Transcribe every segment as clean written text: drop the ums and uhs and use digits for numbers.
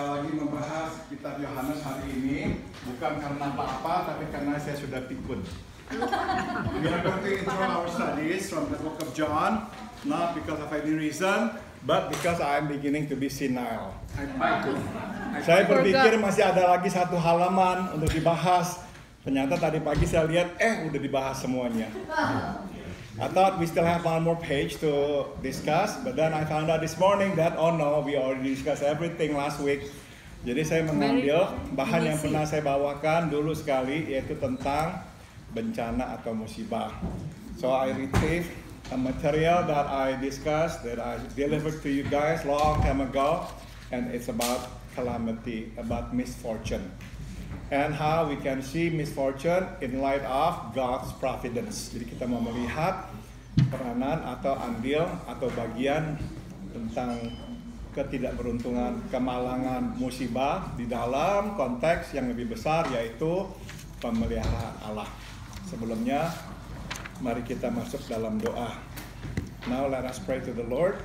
lagi membahas kitab Yohanes hari ini bukan karena apa-apa, tapi karena saya sudah pikun. We are going to intro our studies from the book of John, not because of any reason, but because I am beginning to be senile. Saya berpikir masih ada lagi satu halaman untuk dibahas. Ternyata tadi pagi saya lihat, udah dibahas semuanya. I thought we still have one more page to discuss, but then I found out this morning that, oh no, we already discussed everything last week. Jadi saya mengambil bahan yang pernah saya bawakan dulu sekali, yaitu tentang bencana atau musibah. So I retrieved a material that I discussed, that I delivered to you guys long time ago, and it's about calamity, about misfortune. And how we can see misfortune in light of God's providence. Jadi kita mau melihat peranan atau andil atau bagian tentang ketidakberuntungan, kemalangan, musibah di dalam konteks yang lebih besar, yaitu pemeliharaan Allah. Sebelumnya, mari kita masuk dalam doa. Now let us pray to the Lord.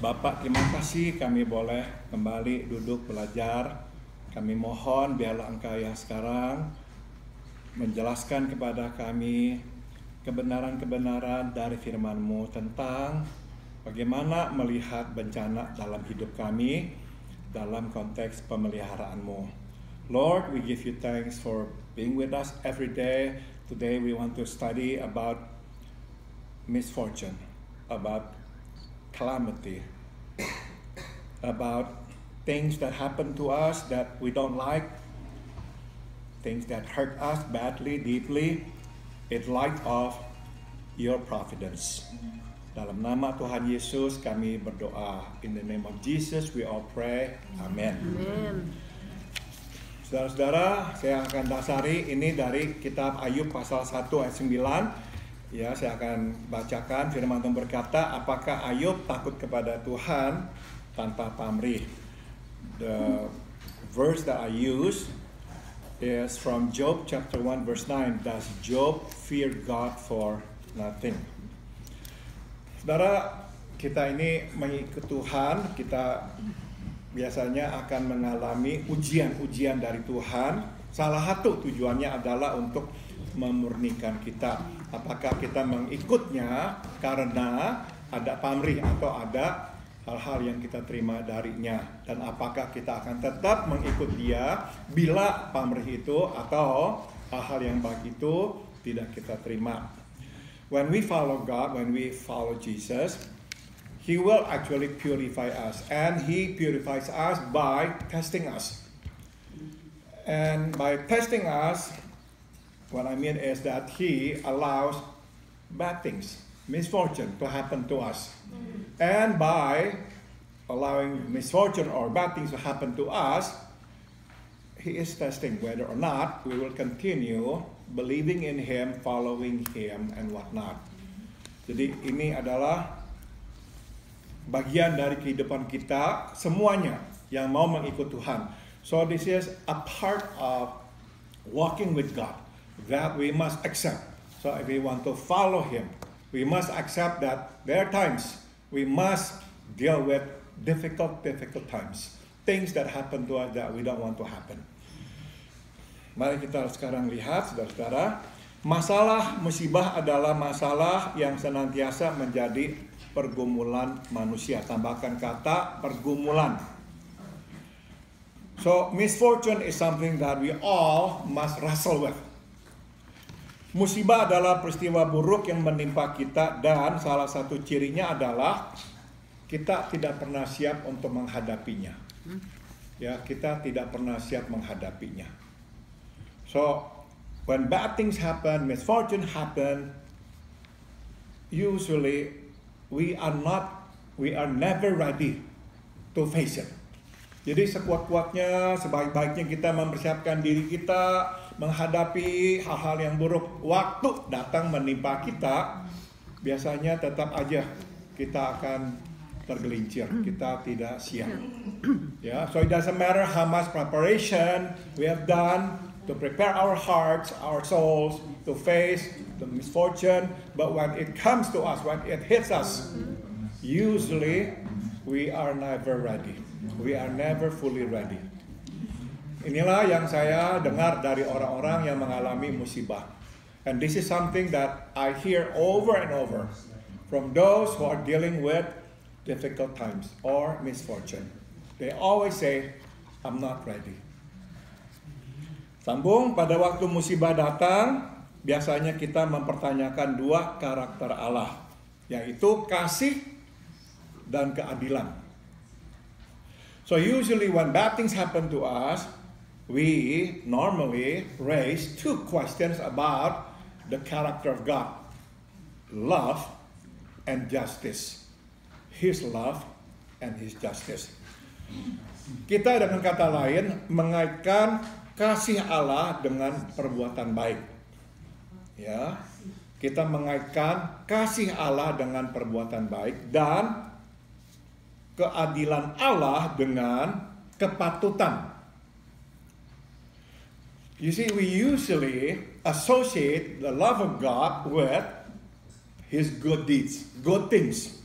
Bapak, terima kasih kami boleh kembali duduk belajar. Kami mohon biarlah Engkau yang sekarang menjelaskan kepada kami kebenaran-kebenaran dari firman-Mu tentang bagaimana melihat bencana dalam hidup kami dalam konteks pemeliharaan-Mu. Lord, we give you thanks for being with us every day. Today we want to study about misfortune, about calamity, about things that happen to us that we don't like, things that hurt us badly, deeply, in light of your providence. Dalam nama Tuhan Yesus kami berdoa. In the name of Jesus we all pray. Amen. Amen. Saudara-saudara, saya akan dasari ini dari kitab Ayub pasal 1 ayat 9. Ya, saya akan bacakan firman Tuhan berkata, apakah Ayub takut kepada Tuhan tanpa pamrih? The verse that I use is from Job chapter 1 verse 9. Does Job fear God for nothing? Saudara, kita ini mengikut Tuhan, kita biasanya akan mengalami ujian-ujian dari Tuhan. Salah satu tujuannya adalah untuk memurnikan kita. Apakah kita mengikutnya karena ada pamrih atau ada hal-hal yang kita terima darinya, dan apakah kita akan tetap mengikut dia bila pamrih itu atau hal-hal yang baik itu tidak kita terima. When we follow God, when we follow Jesus, He will actually purify us, and He purifies us by testing us. And by testing us, what I mean is that He allows bad things, misfortune to happen to us. And by allowing misfortune or bad things to happen to us, He is testing whether or not we will continue believing in Him, following Him, and whatnot. Jadi ini adalah bagian dari kehidupan kita semuanya yang mau mengikut Tuhan. So this is a part of walking with God that we must accept. So if we want to follow Him, we must accept that there are times we must deal with difficult times. Things that happen to us that we don't want to happen. Mari kita sekarang lihat, saudara-saudara. Masalah musibah adalah masalah yang senantiasa menjadi pergumulan manusia. Tambahkan kata pergumulan. So, misfortune is something that we all must wrestle with. Musibah adalah peristiwa buruk yang menimpa kita, dan salah satu cirinya adalah kita tidak pernah siap untuk menghadapinya. Ya, kita tidak pernah siap menghadapinya. So, when bad things happen, misfortune happen, usually we are never ready to face it. Jadi sekuat-kuatnya, sebaik-baiknya kita mempersiapkan diri kita menghadapi hal-hal yang buruk. Waktu datang menimpa kita, biasanya tetap aja kita akan tergelincir, kita tidak siap. So it doesn't matter how much preparation we have done to prepare our hearts, our souls to face the misfortune, but when it comes to us, when it hits us, usually we are never ready. we are never fully ready. Inilah yang saya dengar dari orang-orang yang mengalami musibah. And this is something that I hear over and over from those who are dealing with difficult times or misfortune. They always say, I'm not ready. Sambung, pada waktu musibah datang, biasanya kita mempertanyakan dua karakter Allah, yaitu kasih dan keadilan. So usually when bad things happen to us, we normally raise two questions about the character of God. Love and justice. His love and His justice. Kita dengan kata lain mengaitkan kasih Allah dengan perbuatan baik. Ya, kita mengaitkan kasih Allah dengan perbuatan baik dan keadilan Allah dengan kepatutan. You see, we usually associate the love of God with His good deeds, good things.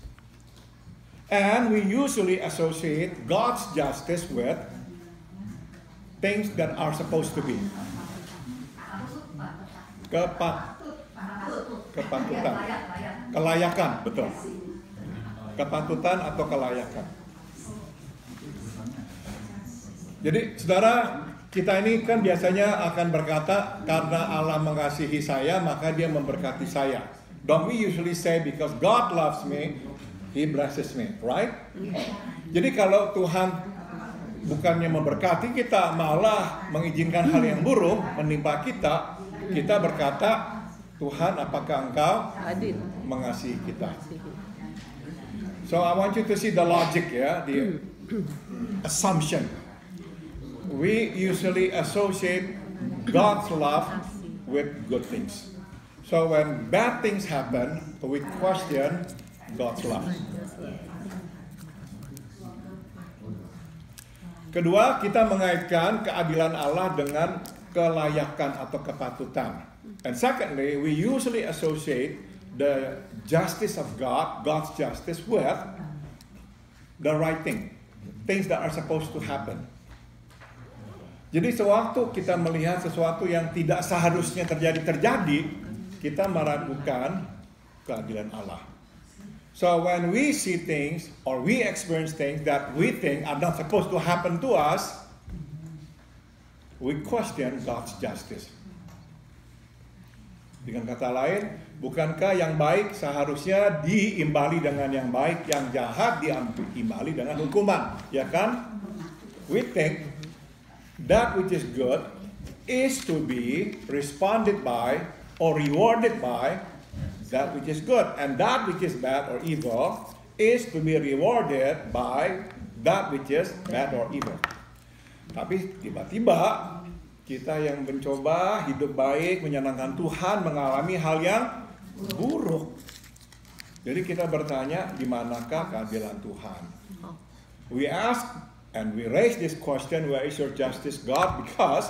And we usually associate God's justice with things that are supposed to be. Kepatutan. Kelayakan, betul. Kepatutan atau kelayakan. Jadi, saudara, kita ini kan biasanya akan berkata, karena Allah mengasihi saya, maka Dia memberkati saya. Don't we usually say, because God loves me, He blesses me, right? Jadi kalau Tuhan bukannya memberkati kita, malah mengizinkan hal yang buruk menimpa kita, kita berkata, Tuhan, apakah Engkau mengasihi kita? So I want you to see the logic, ya, the assumption. We usually associate God's love with good things. So when bad things happen, we question God's love. Kedua, kita mengaitkan keadilan Allah dengan kelayakan atau kepatutan. And secondly, we usually associate the justice of God, God's justice, with the right thing, things that are supposed to happen. Jadi sewaktu kita melihat sesuatu yang tidak seharusnya terjadi, kita meragukan keadilan Allah. So when we see things or we experience things that we think are not supposed to happen to us, we question God's justice. Dengan kata lain, bukankah yang baik seharusnya diimbali dengan yang baik, yang jahat diimbali dengan hukuman, ya kan? We think that which is good is to be responded by or rewarded by that which is good, and that which is bad or evil is to be rewarded by that which is bad or evil. Tapi tiba-tiba kita yang mencoba hidup baik, menyenangkan Tuhan, mengalami hal yang buruk. Jadi kita bertanya, di manakah keadilan Tuhan? We ask and we raise this question, where is your justice, God? Because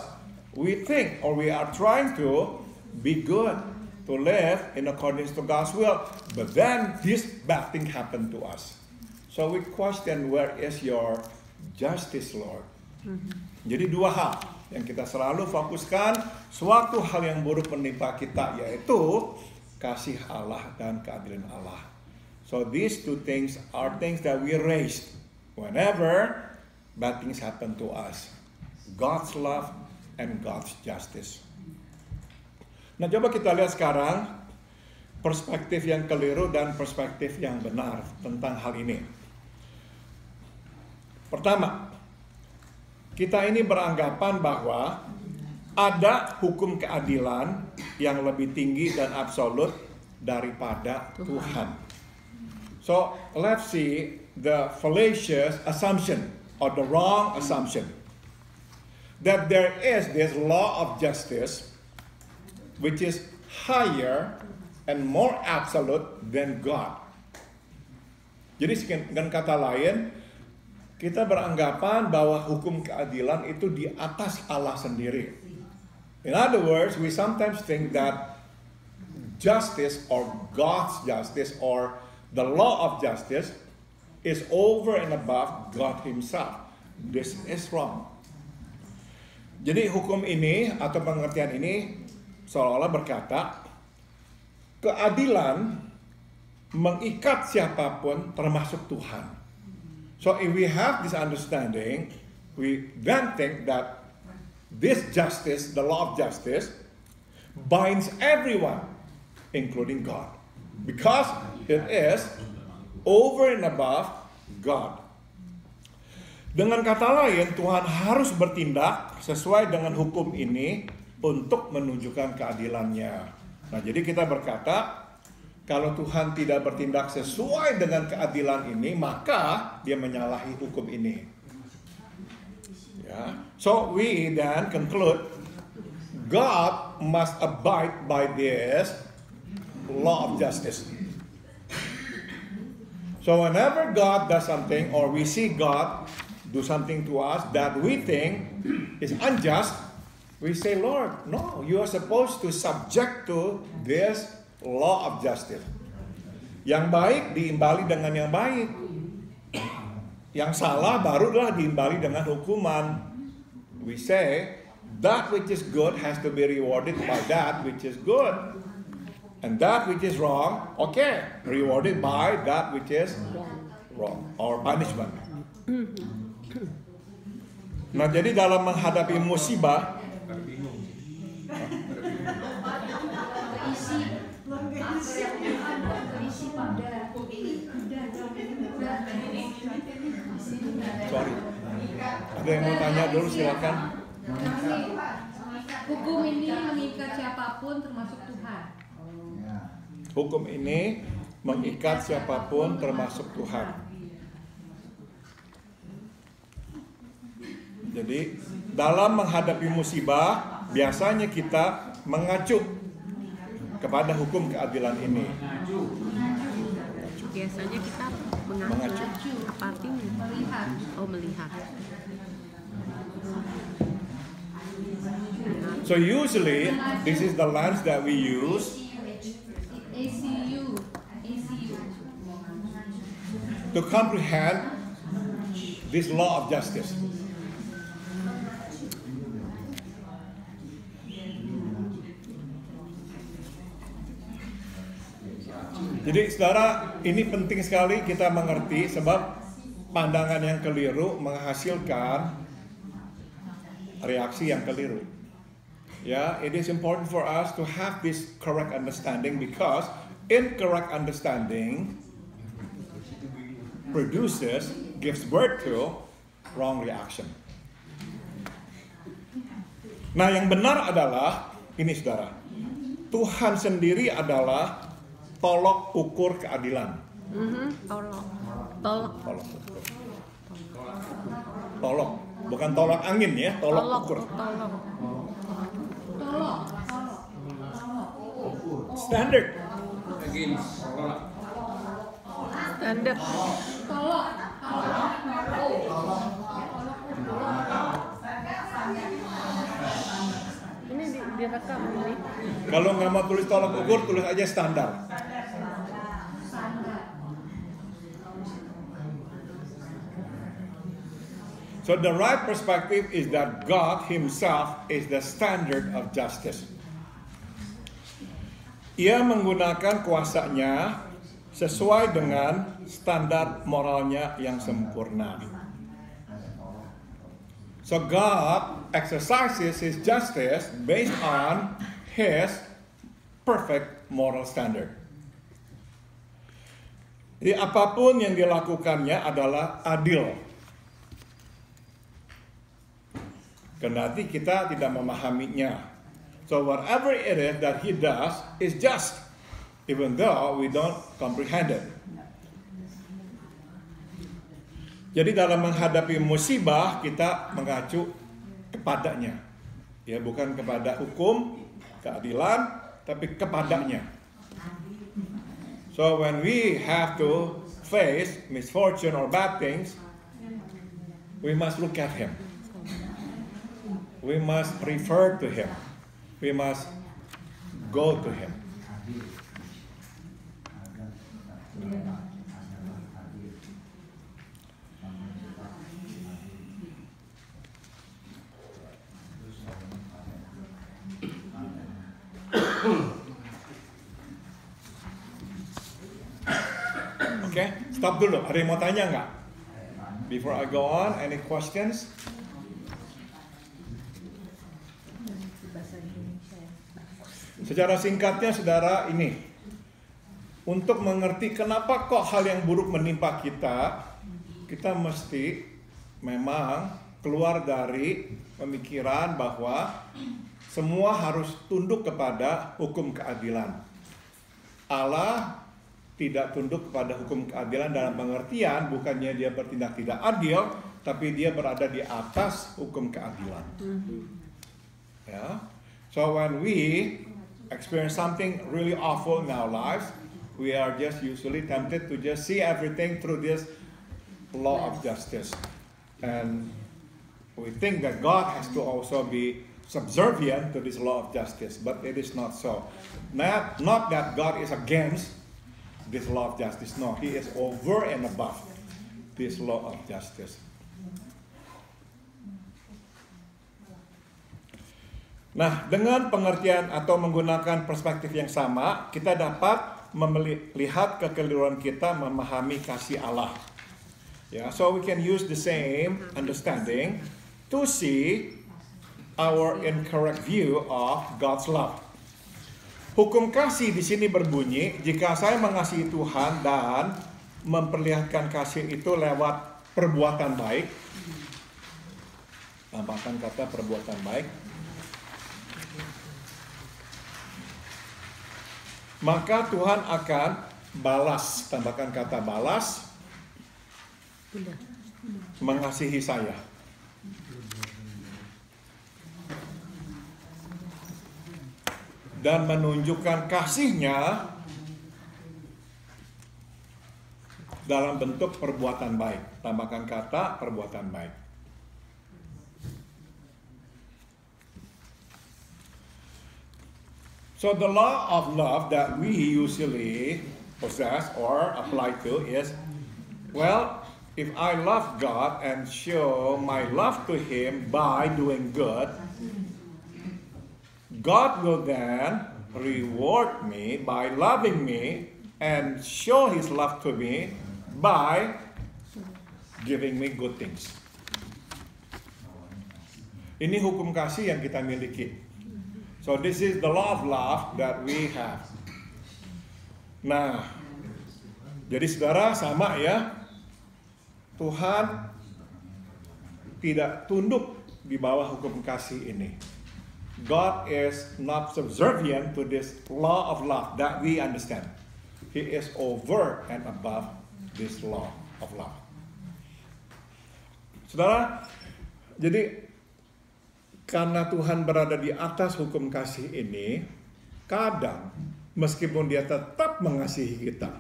we think or we are trying to be good, to live in accordance to God's will. But then this bad thing happened to us. So we question, where is your justice, Lord? Jadi dua hal yang kita selalu fokuskan suatu hal yang buruk menimpa kita, yaitu kasih Allah dan keadilan Allah. So these two things are things that we raised whenever bad things happen to us. God's love and God's justice. Nah, coba kita lihat sekarang perspektif yang keliru dan perspektif yang benar tentang hal ini. Pertama, kita ini beranggapan bahwa ada hukum keadilan yang lebih tinggi dan absolut daripada Tuhan. So, let's see the fallacious assumption or the wrong assumption that there is this law of justice which is higher and more absolute than God. Jadi dengan kata lain, kita beranggapan bahwa hukum keadilan itu di atas Allah sendiri. In other words, we sometimes think that justice or God's justice or the law of justice is over and above God Himself. this is wrong. Jadi hukum ini atau pengertian ini seolah-olah berkata, keadilan mengikat siapapun termasuk Tuhan. So if we have this understanding, we then think that this justice, the law of justice, binds everyone, including God. Because it is over and above God. Dengan kata lain, Tuhan harus bertindak sesuai dengan hukum ini untuk menunjukkan keadilannya. Nah, jadi kita berkata, kalau Tuhan tidak bertindak sesuai dengan keadilan ini, maka dia menyalahi hukum ini. Ya. So we then conclude, God must abide by this law of justice. So whenever God does something, or we see God do something to us that we think is unjust, we say, Lord, no, you are supposed to subject to this law of justice. Yang baik diimbali dengan yang baik. Yang salah barulah diimbali dengan hukuman. We say, that which is good has to be rewarded by that which is good. And that which is wrong, okay, rewarded by that which is wrong, or punishment. Nah, jadi dalam menghadapi musibah, sorry, ada yang mau tanya dulu, silakan. Hukum ini mengikat siapapun termasuk Tuhan. Hukum ini mengikat siapapun termasuk Tuhan. Jadi dalam menghadapi musibah, biasanya kita mengacu kepada hukum keadilan ini. Biasanya kita mengacu. Apa artinya? Melihat. Oh, melihat. So usually, this is the lens that we use ACU. to comprehend this law of justice. Jadi saudara, ini penting sekali kita mengerti sebab pandangan yang keliru menghasilkan reaksi yang keliru. Ya, it is important for us to have this correct understanding because incorrect understanding gives birth to wrong reaction. Nah, yang benar adalah ini saudara, Tuhan sendiri adalah tolok ukur keadilan. Tolok, bukan tolak angin ya, tolok ukur. Standard. Standar. Ini direkam ini. Kalau nggak mau tulis tolak ukur, tulis aja standar. So the right perspective is that God Himself is the standard of justice. Ia menggunakan kuasanya sesuai dengan standar moralnya yang sempurna. So God exercises His justice based on His perfect moral standard. Jadi apapun yang dilakukannya adalah adil. Kendati kita tidak memahaminya. So whatever it is that He does is just, even though we don't comprehend it. Jadi dalam menghadapi musibah kita mengacu kepadanya. Ya, bukan kepada hukum, keadilan, tapi kepadanya. So when we have to face misfortune or bad things, we must look at Him. We must refer to Him. We must go to Him. Stop dulu, ada yang mau tanya nggak? Before I go on, any questions? Secara singkatnya saudara, ini untuk mengerti kenapa kok hal yang buruk menimpa kita, kita mesti memang keluar dari pemikiran bahwa semua harus tunduk kepada hukum keadilan. Allah tidak tunduk kepada hukum keadilan dalam pengertian bukannya dia bertindak tidak adil, tapi dia berada di atas hukum keadilan. Ya. So when we experience something really awful in our lives, we are just usually tempted to just see everything through this law of justice. And we think that God has to also be subservient to this law of justice, but it is not so. Not that God is against this law of justice. No, He is over and above this law of justice. Nah, dengan pengertian atau menggunakan perspektif yang sama, kita dapat melihat kekeliruan kita memahami kasih Allah. Ya, so we can use the same understanding to see our incorrect view of God's love. Hukum kasih di sini berbunyi, jika saya mengasihi Tuhan dan memperlihatkan kasih itu lewat perbuatan baik, tambahkan kata perbuatan baik, maka Tuhan akan balas, tambahkan kata balas, mengasihi saya. Dan menunjukkan kasihnya dalam bentuk perbuatan baik. Tambahkan kata perbuatan baik. So the law of love that we usually possess or apply to is, well, if I love God and show my love to Him by doing good, God will then reward me by loving me and show His love to me by giving me good things. Ini hukum kasih yang kita miliki. So this is the law of love that we have. Nah, jadi saudara sama ya, Tuhan tidak tunduk di bawah hukum kasih ini. God is not subservient to this law of love that we understand. He is over and above this law of love. Saudara, jadi karena Tuhan berada di atas hukum kasih ini, kadang meskipun Dia tetap mengasihi kita,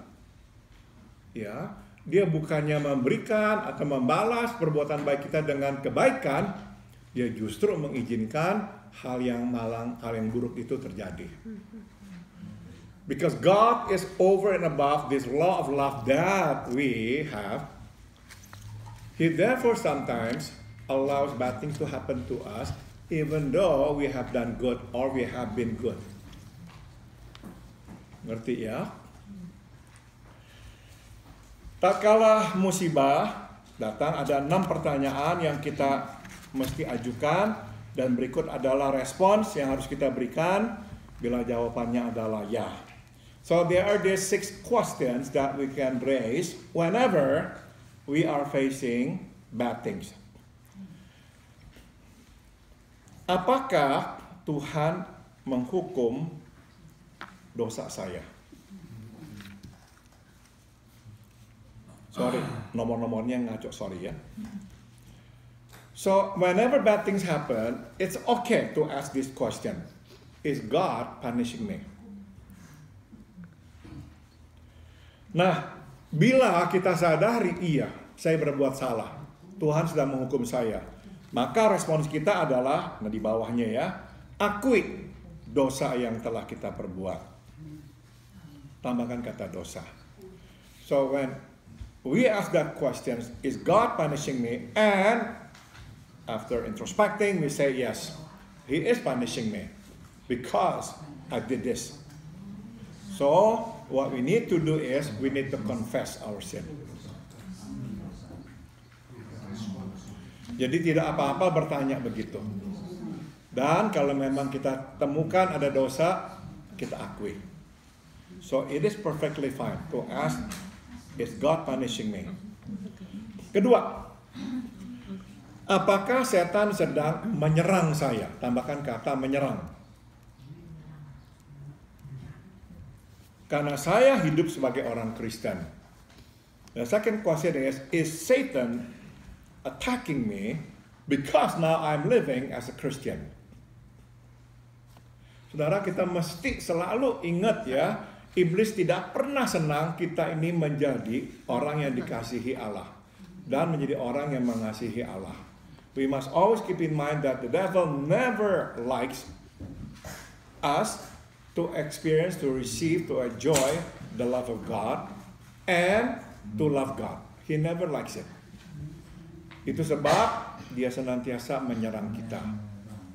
ya, Dia bukannya memberikan atau membalas perbuatan baik kita dengan kebaikan, Dia justru mengizinkan hal yang malang, hal yang buruk itu terjadi. Because God is over and above this law of love that we have, He therefore sometimes allows bad things to happen to us, even though we have done good or we have been good. Ngerti ya? Tatkala musibah datang, ada 6 pertanyaan yang kita mesti ajukan. Dan berikut adalah respons yang harus kita berikan bila jawabannya adalah ya. So there are these 6 questions that we can raise whenever we are facing bad things. Apakah Tuhan menghukum dosa saya? Sorry, nomor-nomornya ngaco, sorry ya. So, whenever bad things happen, it's okay to ask this question. Is God punishing me? Nah, bila kita sadari, iya, saya berbuat salah. Tuhan sedang menghukum saya. Maka respons kita adalah, nah di bawahnya ya, akui dosa yang telah kita perbuat. Tambahkan kata dosa. So, when we ask that question, is God punishing me? And after introspecting, we say, yes, He is punishing me because I did this. So, what we need to do is we need to confess our sin. Jadi tidak apa-apa bertanya begitu. Dan kalau memang kita temukan ada dosa, kita akui. So it is perfectly fine to ask, is God punishing me? Kedua, apakah setan sedang menyerang saya? Tambahkan kata menyerang. Karena saya hidup sebagai orang Kristen. The second question is Satan attacking me because now I'm living as a Christian? Saudara, kita mesti selalu ingat ya, iblis tidak pernah senang kita ini menjadi orang yang dikasihi Allah dan menjadi orang yang mengasihi Allah. We must always keep in mind that the devil never likes us to experience, to receive, to enjoy the love of God and to love God. He never likes it. Itu sebab dia senantiasa menyerang kita.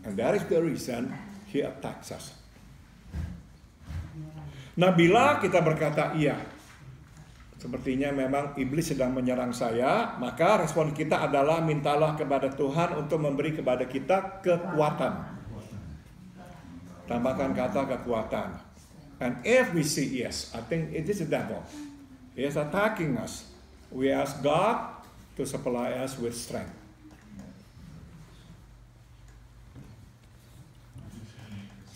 And that is the reason he attacks us. Nah, bila kita berkata iya, sepertinya memang iblis sedang menyerang saya, maka respon kita adalah mintalah kepada Tuhan untuk memberi kepada kita kekuatan. Tambahkan kata kekuatan. And if we say yes, I think it is the devil. He is attacking us. We ask God to supply us with strength.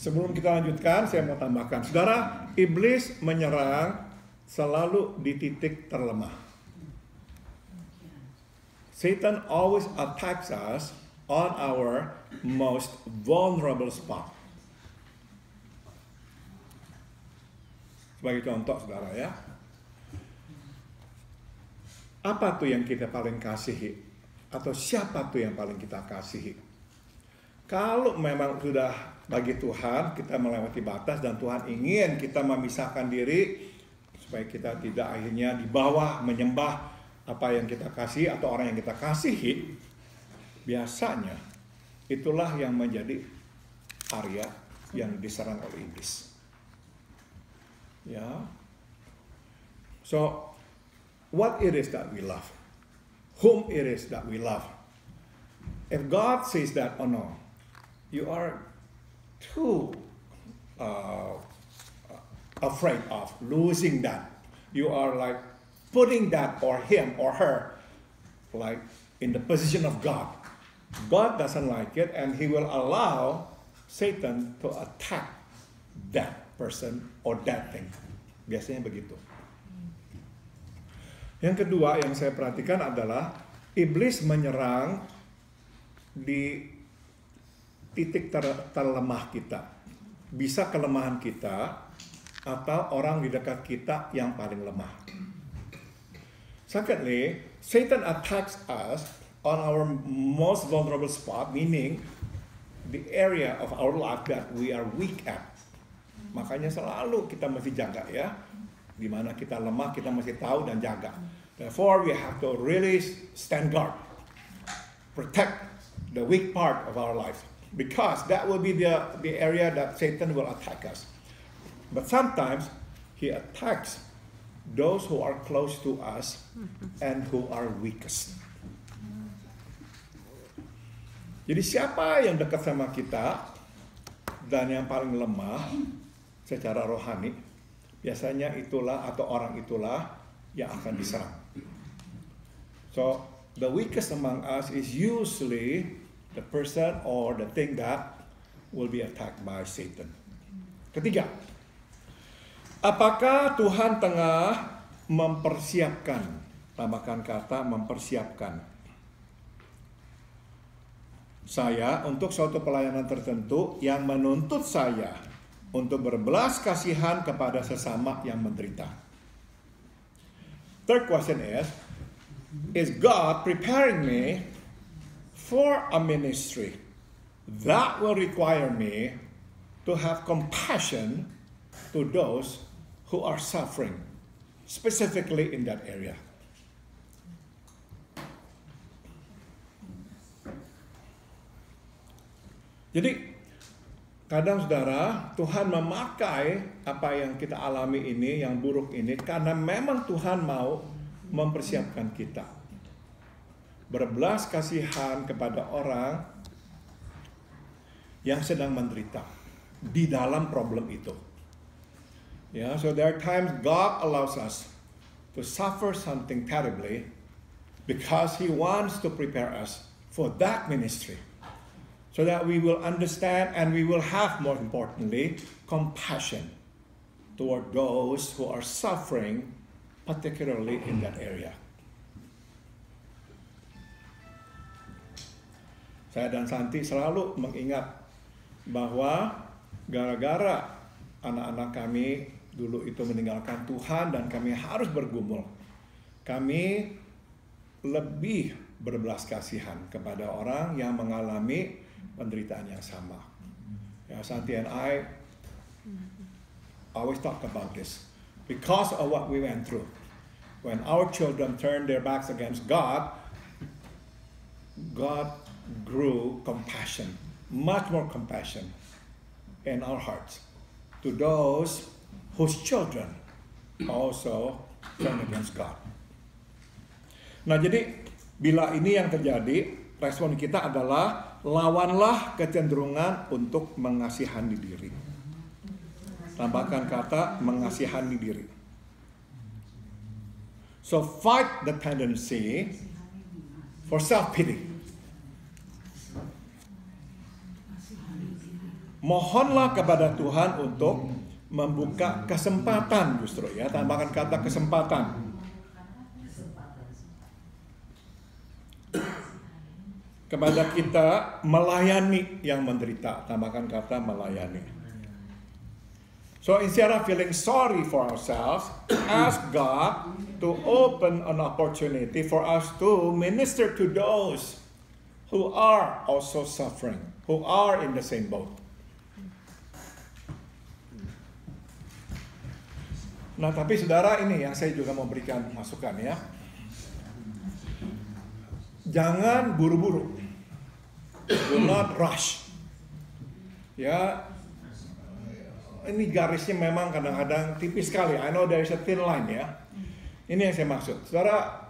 Sebelum kita lanjutkan, saya mau tambahkan. Saudara, iblis menyerang selalu di titik terlemah. Satan always attacks us on our most vulnerable spot. Sebagai contoh, saudara ya. Apa tuh yang kita paling kasihi? Atau siapa tuh yang paling kita kasihi? Kalau memang sudah bagi Tuhan kita melewati batas dan Tuhan ingin kita memisahkan diri supaya kita tidak akhirnya di bawah menyembah apa yang kita kasih atau orang yang kita kasihi, biasanya itulah yang menjadi area yang diserang oleh iblis. Ya. So what it is that we love, whom it is that we love. If God says that, oh no, you are too afraid of losing that. You are like putting that or him or her like in the position of God. God doesn't like it and he will allow Satan to attack that person or that thing. Biasanya begitu. Yang kedua yang saya perhatikan adalah iblis menyerang di titik terlemah kita. Bisa kelemahan kita atau orang di dekat kita yang paling lemah. Secondly, Satan attacks us on our most vulnerable spot, meaning the area of our life that we are weak at. Makanya selalu kita mesti jaga ya. Di mana kita lemah, kita mesti tahu dan jaga. Therefore, we have to really stand guard. Protect the weak part of our life. Because that will be the area that Satan will attack us. But sometimes, he attacks those who are close to us and who are weakest. Jadi siapa yang dekat sama kita dan yang paling lemah secara rohani, biasanya itulah atau orang itulah yang akan diserang. So, the weakest among us is usually the person or the thing that will be attacked by Satan. Ketiga, apakah Tuhan tengah mempersiapkan, tambahkan kata mempersiapkan, saya untuk suatu pelayanan tertentu yang menuntut saya untuk berbelas kasihan kepada sesama yang menderita. Third question is God preparing me for a ministry that will require me to have compassion to those who are suffering, specifically in that area? Jadi, kadang saudara, Tuhan memakai apa yang kita alami ini, yang buruk ini, karena memang Tuhan mau mempersiapkan kita. Berbelas kasihan kepada orang yang sedang menderita di dalam problem itu. Yeah, so there are times God allows us to suffer something terribly because He wants to prepare us for that ministry. So that we will understand and we will have, more importantly, compassion toward those who are suffering, particularly in that area. Saya dan Santi selalu mengingat bahwa gara-gara anak-anak kami dulu itu meninggalkan Tuhan dan kami harus bergumul, kami lebih berbelas kasihan kepada orang yang mengalami penderitaan yang sama. Ya, Santi and I always talk about this because of what we went through. When our children turned their backs against God, God grew compassion, much more compassion in our hearts to those whose children also turned against God. Nah, jadi bila ini yang terjadi, respon kita adalah lawanlah kecenderungan untuk mengasihani diri. Tambahkan kata mengasihani diri. So fight the tendency for self-pity. Mohonlah kepada Tuhan untuk membuka kesempatan, justru ya, tambahkan kata kesempatan. Kepada kita melayani yang menderita, tambahkan kata melayani. So instead of feeling sorry for ourselves, ask God to open an opportunity for us to minister to those who are also suffering, who are in the same boat. Nah, tapi saudara, ini yang saya juga mau berikan masukan ya. Jangan buru-buru. Do not rush. Ya, ini garisnya memang kadang-kadang tipis sekali. I know there is a thin line ya. Ini yang saya maksud. Saudara,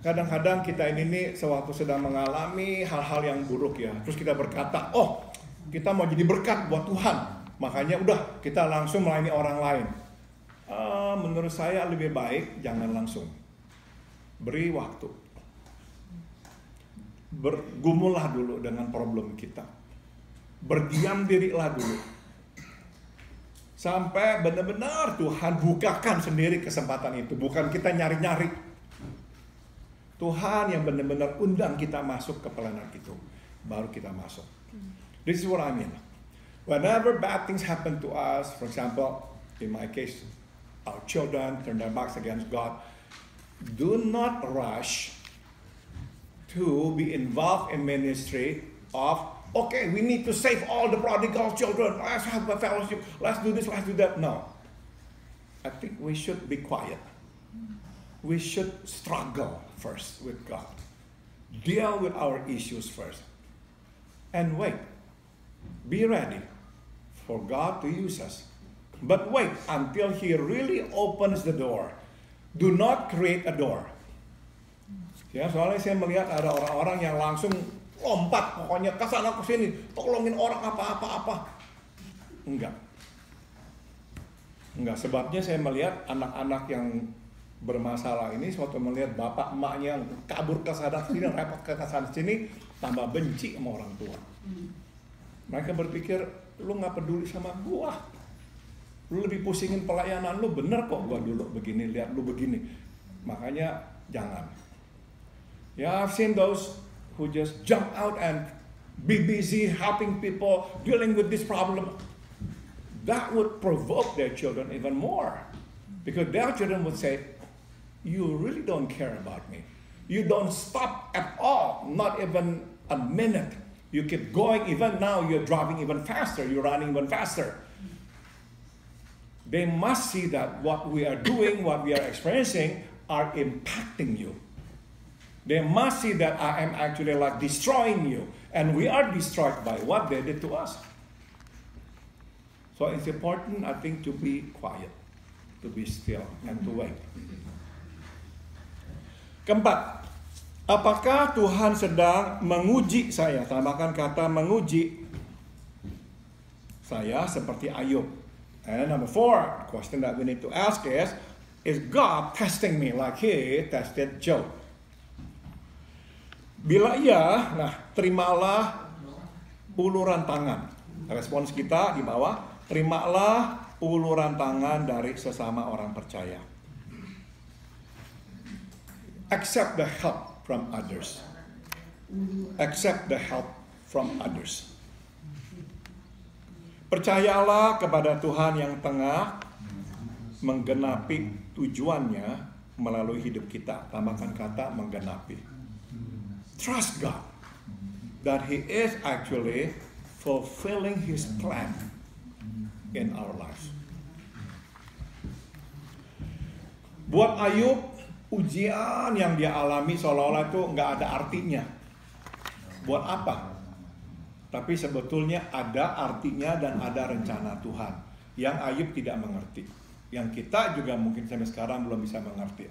kadang-kadang kita ini sewaktu sedang mengalami hal-hal yang buruk ya. Terus kita berkata, oh kita mau jadi berkat buat Tuhan. Makanya udah kita langsung melayani orang lain. Menurut saya lebih baik jangan langsung. Beri waktu. Bergumullah dulu dengan problem kita. Berdiam dirilah dulu. Sampai benar-benar Tuhan bukakan sendiri kesempatan itu. Bukan kita nyari-nyari. Tuhan yang benar-benar undang kita masuk ke pelayanan itu. Baru kita masuk. This is what I mean. Whenever bad things happen to us, for example, in my case, our children turn their backs against God, do not rush to be involved in ministry of, okay, we need to save all the prodigal children, let's have a fellowship, let's do this, let's do that. No. I think we should be quiet. We should struggle first with God. Deal with our issues first. And wait. Be ready for God to use us. But wait until He really opens the door. Do not create a door. Ya, soalnya saya melihat ada orang-orang yang langsung lompat, pokoknya ke sana ke sini, tolongin orang apa-apa. Enggak, sebabnya saya melihat anak-anak yang bermasalah ini, suatu melihat bapak emaknya yang kabur ke sana sini, repot ke sana sini, tambah benci sama orang tua. Mereka berpikir, lu nggak peduli sama gua, lu lebih pusingin pelayanan lu, bener kok gua dulu begini, lihat lu begini. Makanya jangan. Yeah, I've seen those who just jump out and be busy helping people, dealing with this problem. That would provoke their children even more. Because their children would say, you really don't care about me. You don't stop at all, not even a minute. You keep going, even now you're driving even faster, you're running even faster. They must see that what we are doing, what we are experiencing are impacting you. They must see that I am actually like destroying you. And we are destroyed by what they did to us. So it's important, I think, to be quiet, to be still, and to wait. Keempat, apakah Tuhan sedang menguji saya? Tambahkan kata menguji saya seperti Ayub. And number 4, question that we need to ask is God testing me like He tested Job? Bila iya, nah terimalah uluran tangan. Respons kita di bawah, terimalah uluran tangan dari sesama orang percaya. Accept the help from others. Accept the help from others. Percayalah kepada Tuhan yang tengah menggenapi tujuannya melalui hidup kita. Tambahkan kata menggenapi. Trust God that He is actually fulfilling His plan in our lives. Buat Ayub, ujian yang dia alami seolah-olah itu nggak ada artinya. Buat apa? Tapi sebetulnya ada artinya dan ada rencana Tuhan yang Ayub tidak mengerti. Yang kita juga mungkin sampai sekarang belum bisa mengerti.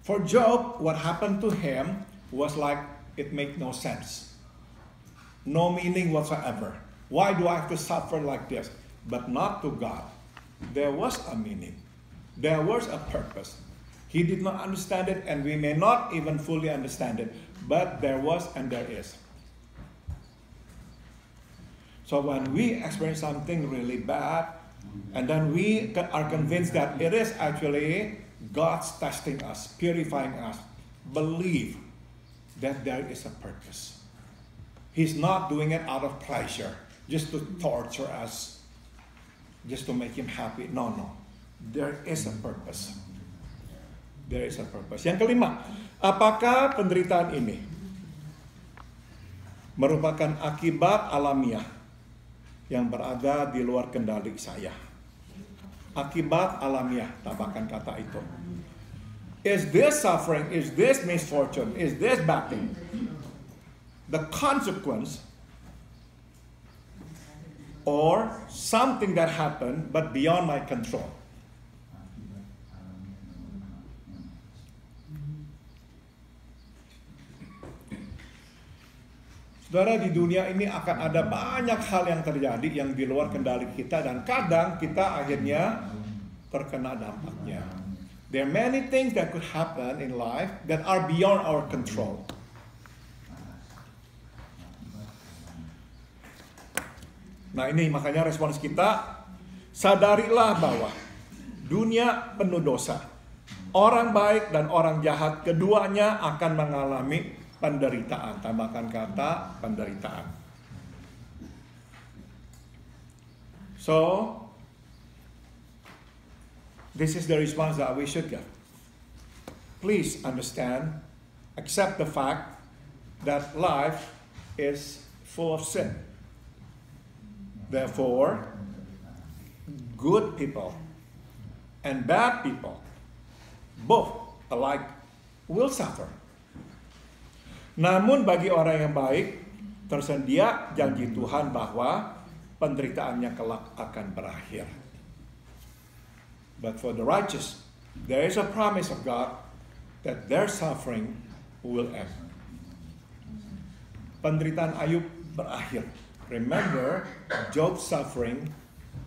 For Job, what happened to him was like it made no sense. No meaning whatsoever. Why do I have to suffer like this? But not to God. There was a meaning. There was a purpose. He did not understand it, and we may not even fully understand it. But there was and there is. So when we experience something really bad, and then we are convinced that it is actually God's testing us, purifying us, believe that there is a purpose. He's not doing it out of pleasure, just to torture us, just to make Him happy. No. There is a purpose. There is a purpose. Yang kelima, apakah penderitaan ini merupakan akibat alamiah yang berada di luar kendali saya? Akibat alamiah, tambahkan kata itu. Is this suffering, is this misfortune, is this bad thing the consequence or something that happened but beyond my control? Saudara, di dunia ini akan ada banyak hal yang terjadi yang di luar kendali kita, dan kadang kita akhirnya terkena dampaknya. There are many things that could happen in life that are beyond our control. Nah, ini makanya respons kita, sadarilah bahwa dunia penuh dosa. Orang baik dan orang jahat keduanya akan mengalami penderitaan. Tambahkan kata penderitaan. So, this is the response that we should get. Please understand, accept the fact that life is full of sin. Therefore, good people and bad people, both alike, will suffer. Namun bagi orang yang baik, tersedia janji Tuhan bahwa penderitaannya kelak akan berakhir. But for the righteous, there is a promise of God that their suffering will end. Penderitaan Ayub berakhir. Remember, Job's suffering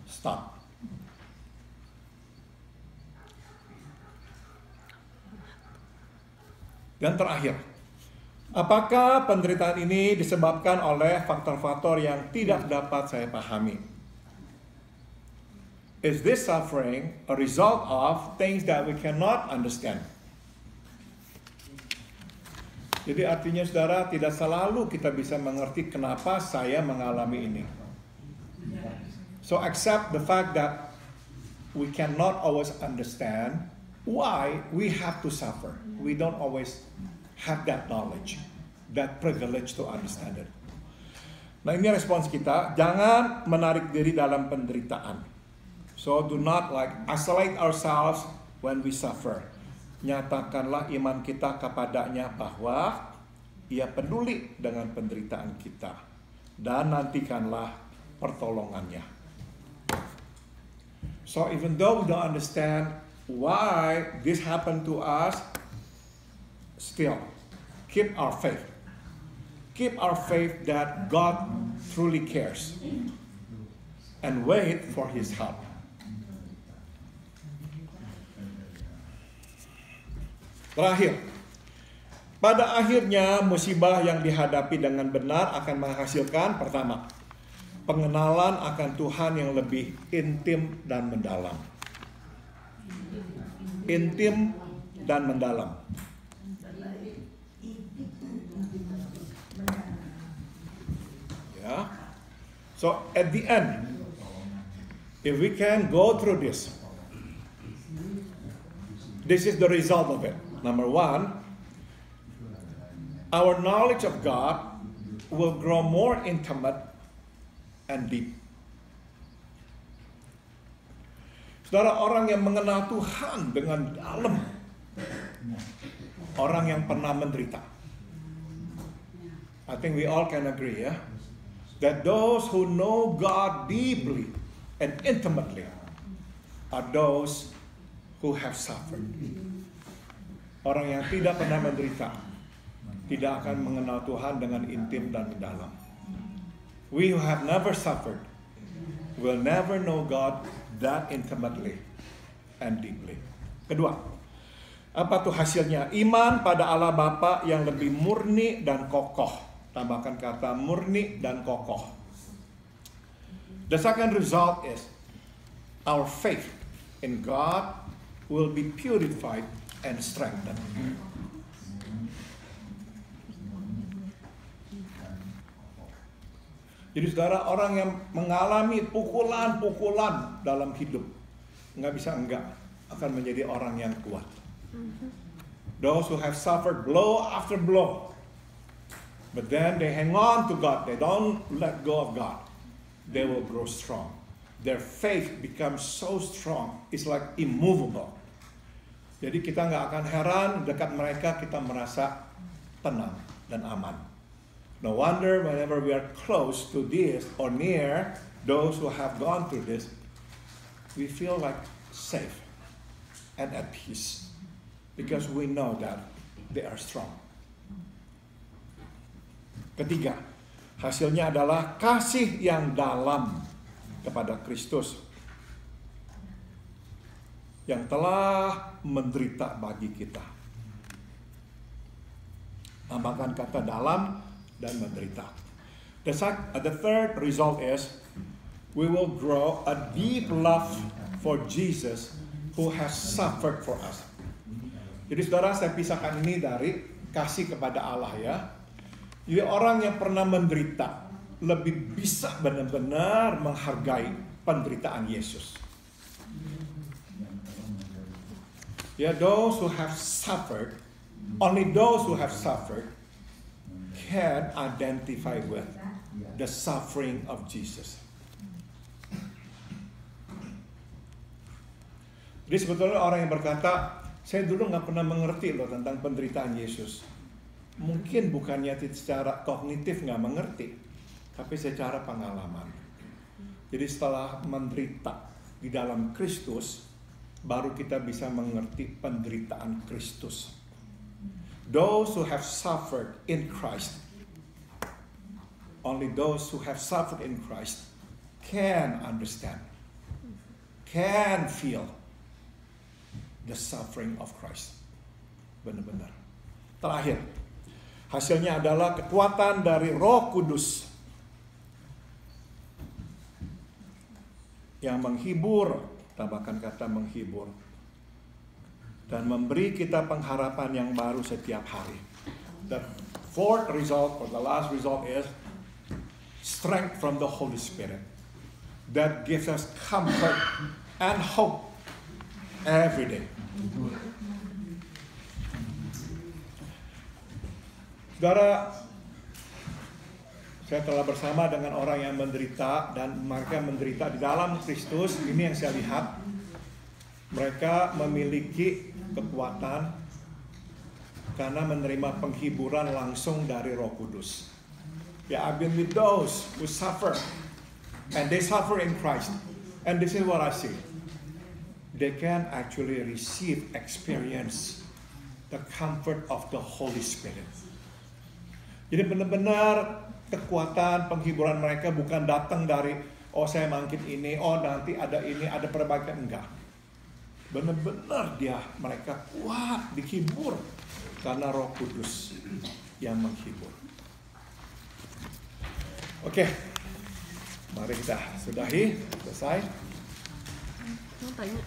stopped. Dan terakhir, apakah penderitaan ini disebabkan oleh faktor-faktor yang tidak dapat saya pahami? Is this suffering a result of things that we cannot understand? Jadi artinya saudara, tidak selalu kita bisa mengerti kenapa saya mengalami ini. So accept the fact that we cannot always understand why we have to suffer. We don't always have that knowledge, that privilege to understand it. Nah, ini respons kita, jangan menarik diri dalam penderitaan. So do not isolate ourselves when we suffer. Nyatakanlah iman kita kepadanya bahwa Ia peduli dengan penderitaan kita, dan nantikanlah pertolongannya. So even though we don't understand why this happened to us, still keep our faith. Keep our faith that God truly cares. And wait for His help. Terakhir, pada akhirnya musibah yang dihadapi dengan benar akan menghasilkan pertama, pengenalan akan Tuhan yang lebih intim dan mendalam. Intim dan mendalam. Ya. So at the end, if we can go through this is the result of it. Number one, our knowledge of God will grow more intimate and deep. Saudara, orang yang mengenal Tuhan dengan dalam, orang yang pernah menderita. I think we all can agree, ya, that those who know God deeply and intimately are those who have suffered. Orang yang tidak pernah menderita tidak akan mengenal Tuhan dengan intim dan mendalam. We who have never suffered will never know God that intimately and deeply. Kedua, apa tuh hasilnya? Iman pada Allah Bapa yang lebih murni dan kokoh. Tambahkan kata murni dan kokoh. The second result is our faith in God will be purified and strengthened. Jadi saudara, orang yang mengalami pukulan-pukulan dalam hidup nggak bisa enggak akan menjadi orang yang kuat. Those who have suffered blow after blow, but then they hang on to God, they don't let go of God, they will grow strong. Their faith becomes so strong, it's like immovable. Jadi kita nggak akan heran dekat mereka kita merasa tenang dan aman. No wonder whenever we are close to this or near those who have gone through this, we feel like safe and at peace because we know that they are strong. Ketiga, hasilnya adalah kasih yang dalam kepada Kristus yang telah menderita bagi kita. Tambahkan kata dalam dan menderita. The third result is we will grow a deep love for Jesus who has suffered for us. Jadi saudara, saya pisahkan ini dari kasih kepada Allah, ya. Jadi orang yang pernah menderita lebih bisa benar-benar menghargai penderitaan Yesus. Ya, those who have suffered, only those who have suffered can identify with the suffering of Jesus. Jadi sebetulnya orang yang berkata, saya dulu nggak pernah mengerti loh tentang penderitaan Yesus. Mungkin bukannya secara kognitif nggak mengerti, tapi secara pengalaman. Jadi setelah menderita di dalam Kristus, baru kita bisa mengerti penderitaan Kristus. Those who have suffered in Christ, only those who have suffered in Christ can understand, can feel the suffering of Christ. Benar-benar. Terakhir, hasilnya adalah kekuatan dari Roh Kudus yang menghibur, tambahkan kata menghibur, dan memberi kita pengharapan yang baru setiap hari. The fourth result, or the last result, is strength from the Holy Spirit that gives us comfort and hope every day. Saudara, saya telah bersama dengan orang yang menderita dan mereka menderita di dalam Kristus. Ini yang saya lihat. Mereka memiliki kekuatan karena menerima penghiburan langsung dari Roh Kudus. Yeah, I've been with those who suffer and they suffer in Christ. And this is what I see. they can actually receive experience the comfort of the Holy Spirit. Jadi benar-benar kekuatan penghiburan mereka bukan datang dari saya mangkit ini, nanti ada ini, ada perbaikan, enggak. Benar-benar mereka kuat dihibur karena Roh Kudus yang menghibur. Oke, mari kita sudahi, selesai. Mau tanya.